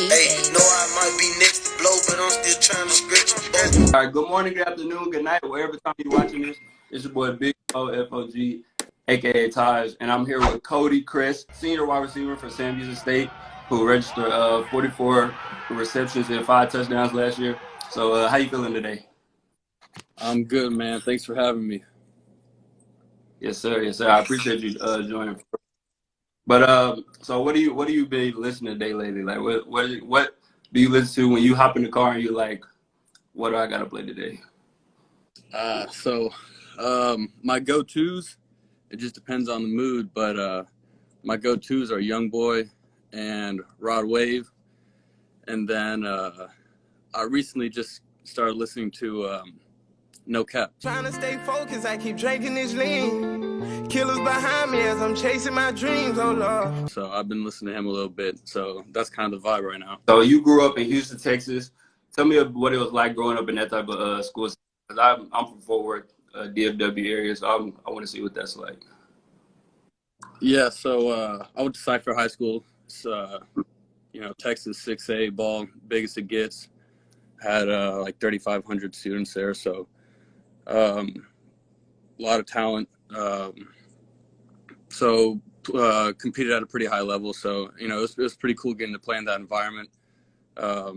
Hey, know I might be next to blow, but I'm still trying to stretch them. All right, good morning, good afternoon, good night, wherever time you're watching this. It's your boy Big O-F-O-G, a.k.a. Taj, and I'm here with Cody Chrest, senior wide receiver for Sam Houston State, who registered 44 receptions and 5 touchdowns last year. So how you feeling today? I'm good, man. Thanks for having me. Yes, sir. Yes, sir. I appreciate you joining. But so what do you been listening to lately? Like, what do you listen to when you hop in the car and you're like, what do I got to play today? My go-tos, it just depends on the mood, but my go-tos are Young Boy and Rod Wave. And then I recently just started listening to No Cap. Trying to stay focused, I keep drinking this lean. Killers behind me as I'm chasing my dreams, oh Lord. So I've been listening to him a little bit. So that's kind of the vibe right now. So you grew up in Houston, Texas. Tell me what it was like growing up in that type of school. Because I'm from Fort Worth, DFW area, so I want to see what that's like. Yeah, so I went to Cypher High School. It's, Texas 6A ball, biggest it gets. Had like 3,500 students there, so a lot of talent. Competed at a pretty high level, so it was pretty cool getting to play in that environment. Had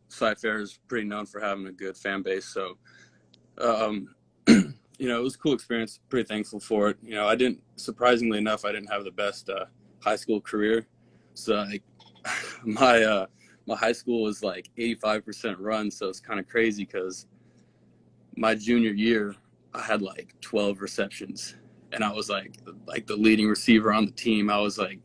Cypher is pretty known for having a good fan base, so it was a cool experience. Pretty thankful for it. Surprisingly enough, I didn't have the best high school career. So like my high school was like 85% run, so it's kind of crazy because my junior year I had like 12 receptions, and I was like the leading receiver on the team. I was like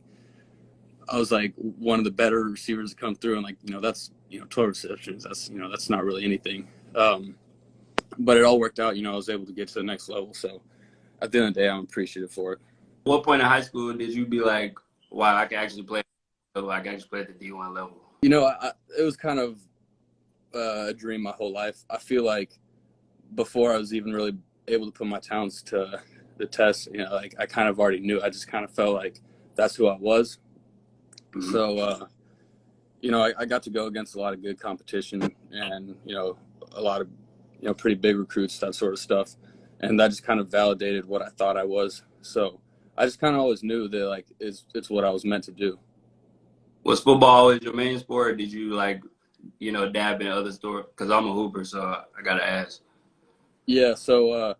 one of the better receivers to come through, and that's 12 receptions. That's not really anything. But it all worked out. I was able to get to the next level. So at the end of the day, I'm appreciative for it. What point in high school did you be like, wow, I can actually play? So I can actually play at the D1 level. It was kind of a dream my whole life. I feel like before I was even really able to put my talents to the test, I kind of already knew. I just kind of felt like that's who I was. Mm-hmm. So, I got to go against a lot of good competition and, a lot of, pretty big recruits, that sort of stuff. And that just kind of validated what I thought I was. So I just kind of always knew that it's what I was meant to do. Was football always your main sport, or did you dab in other sports? Because I'm a hooper, so I got to ask. Yeah, so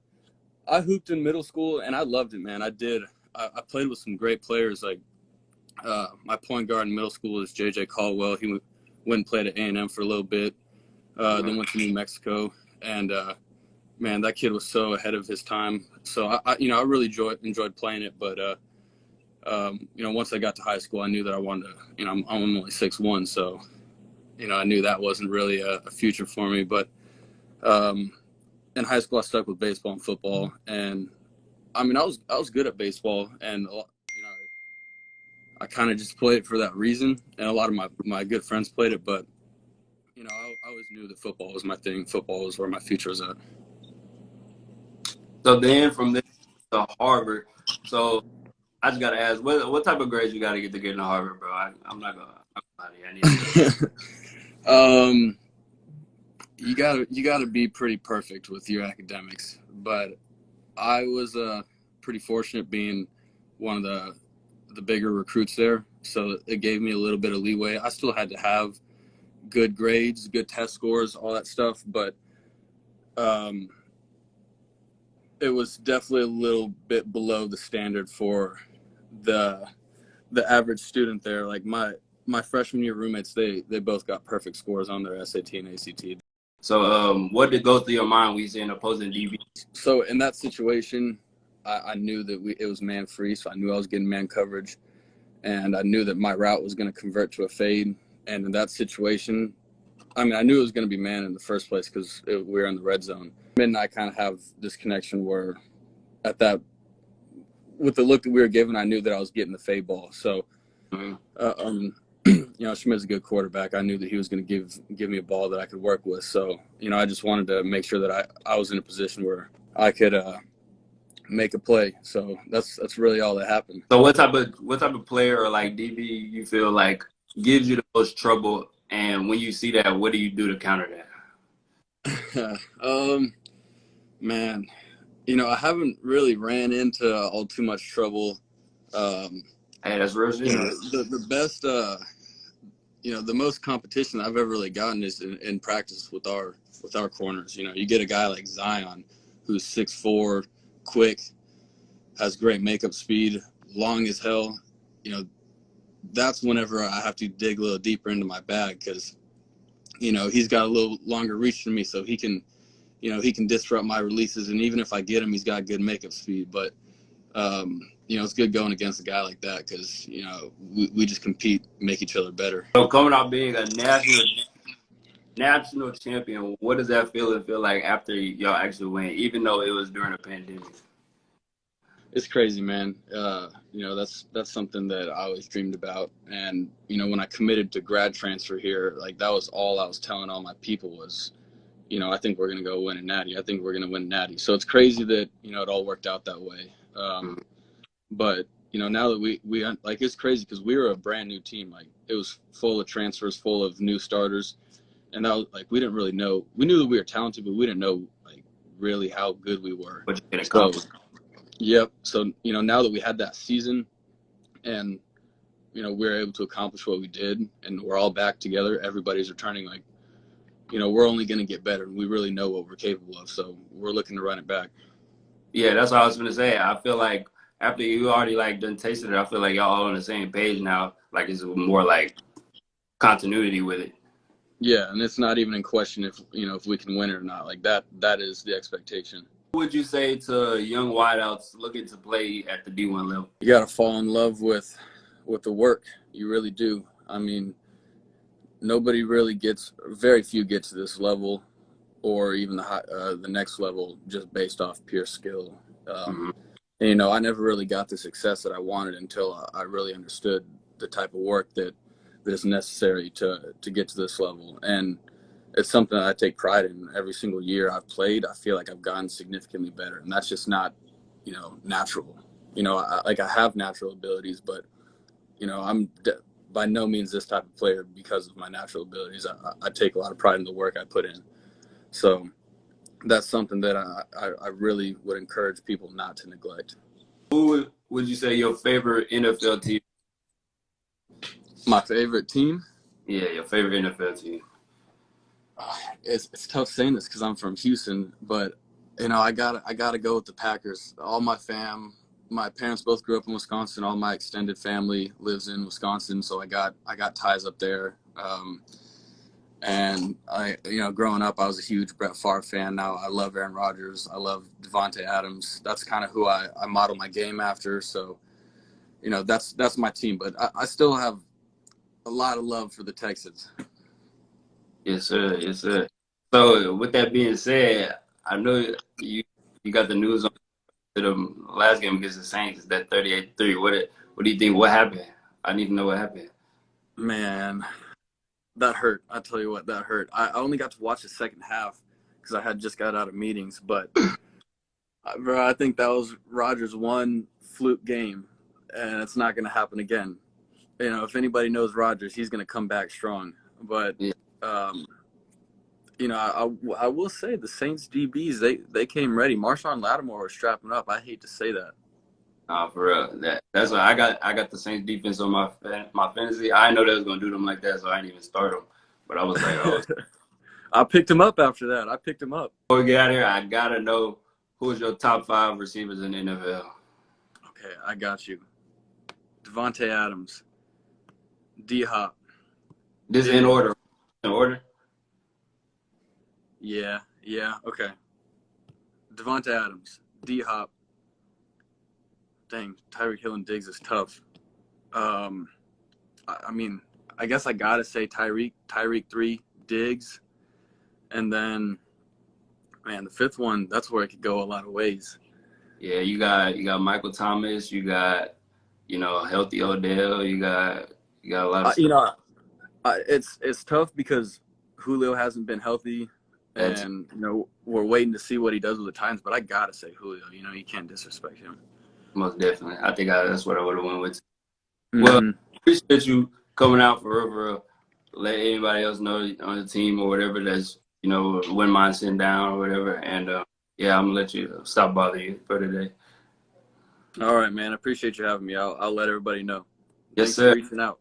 I hooped in middle school, and I loved it, man. I did. I played with some great players. My point guard in middle school is J.J. Caldwell. He went and played at A&M for a little bit, then went to New Mexico. And, man, that kid was so ahead of his time. So, I really enjoyed playing it. But, once I got to high school, I knew that I wanted to, I'm only 6'1", so, I knew that wasn't really a future for me. But in high school, I stuck with baseball and football. And, I was good at baseball. And, I kind of just played it for that reason. And a lot of my good friends played it. But, I always knew that football was my thing. Football was where my future was at. So then from there to Harvard. So I just got to ask, what type of grades you got to get into Harvard, bro? I'm not going to lie to you. You gotta be pretty perfect with your academics. But I was pretty fortunate being one of the bigger recruits there. So it gave me a little bit of leeway. I still had to have good grades, good test scores, all that stuff, but it was definitely a little bit below the standard for the average student there. Like my freshman year roommates, they both got perfect scores on their SAT and ACT. So what did go through your mind when you seen opposing DB? So in that situation, I knew that it was man free, so I knew I was getting man coverage, and I knew that my route was going to convert to a fade. And in that situation, I knew it was going to be man in the first place because we were in the red zone. And I kind of have this connection where with the look that we were given, I knew that I was getting the fade ball. So, Schmidt's a good quarterback. I knew that he was going to give me a ball that I could work with. So, I just wanted to make sure that I was in a position where I could make a play. So that's really all that happened. So what type of player or like DB you feel like gives you the most trouble, and when you see that, what do you do to counter that? Man, I haven't really ran into all too much trouble. Hey, that's real shit. The best, the most competition I've ever really gotten is in practice with our corners. You get a guy like Zion, who's 6'4", quick, has great makeup speed, long as hell. That's whenever I have to dig a little deeper into my bag because, he's got a little longer reach than me, so he can disrupt my releases. And even if I get him, he's got good makeup speed. But, it's good going against a guy like that because, we just compete, make each other better. So coming out being a national champion, what does that feel like after y'all actually win, even though it was during a pandemic? It's crazy, man. That's something that I always dreamed about. And, when I committed to grad transfer here, like that was all I was telling all my people was, I think we're going to go win a natty. I think we're going to win a natty. So it's crazy that, it all worked out that way. But, now that we like, it's crazy because we were a brand new team. Like it was full of transfers, full of new starters. And that was like, we didn't really know, we knew that we were talented, but we didn't know like really how good we were. What you can accomplish. Yep. So, now that we had that season and, we were able to accomplish what we did and we're all back together, everybody's returning, like, we're only going to get better. We really know what we're capable of. So we're looking to run it back. Yeah, that's what I was going to say. I feel like after you already like done tasted it, I feel like y'all all on the same page now. Like it's more like continuity with it. Yeah. And it's not even in question if we can win it or not. Like that is the expectation. What would you say to young wideouts looking to play at the D1 level? You got to fall in love with the work. You really do. I mean, very few get to this level or even the next level just based off pure skill. And, I never really got the success that I wanted until I really understood the type of work that is necessary to get to this level. And it's something that I take pride in. Every single year I've played, I feel like I've gotten significantly better. And that's just not, natural. I have natural abilities, but, I'm by no means this type of player because of my natural abilities. I take a lot of pride in the work I put in. So that's something that I really would encourage people not to neglect. Who would you say your favorite NFL team? My favorite team? Yeah, your favorite NFL team. It's tough saying this because I'm from Houston, but I gotta go with the Packers. All my parents both grew up in Wisconsin. All my extended family lives in Wisconsin, so I got ties up there. And growing up, I was a huge Brett Favre fan. Now I love Aaron Rodgers. I love Devontae Adams. That's kind of who I model my game after. So, that's my team. But I still have a lot of love for the Texans. Yes, sir. Yes, sir. So with that being said, I know you got the news on the last game against the Saints, that 38-3. What do you think? What happened? I need to know what happened. Man, that hurt. I tell you what, that hurt. I only got to watch the second half because I had just got out of meetings. But, bro, I think that was Rodgers' one fluke game, and it's not going to happen again. If anybody knows Rodgers, he's going to come back strong. But, Yeah. I will say the Saints DBs, they came ready. Marshawn Lattimore was strapping up. I hate to say that. Nah, for real. That's why I got the Saints defense on my fantasy. I didn't know they was gonna do them like that, so I didn't even start them. But I was like, oh. I picked him up after that. Before we get out of here, I gotta know who's your top 5 receivers in the NFL. Okay, I got you. Devontae Adams, D-Hop. This is in order. In order. Yeah, okay. Devontae Adams, D-Hop. Dang, Tyreek Hill and Diggs is tough. I mean, I guess I gotta say Tyreek 3, Diggs, and then, man, the 5th one, that's where it could go a lot of ways. Yeah, you got Michael Thomas, you got healthy Odell, you got a lot of stuff. It's tough because Julio hasn't been healthy And, we're waiting to see what he does with the Titans, but I got to say Julio. You can't disrespect him. Most definitely. I think that's what I would have went with. Mm-hmm. Well, appreciate you coming out for real. Let anybody else know on the team or whatever that's, wouldn't mind sitting down or whatever. And, I'm going to let you stop bothering you for today. All right, man. I appreciate you having me. I'll let everybody know. Yes, Thanks sir. for reaching out.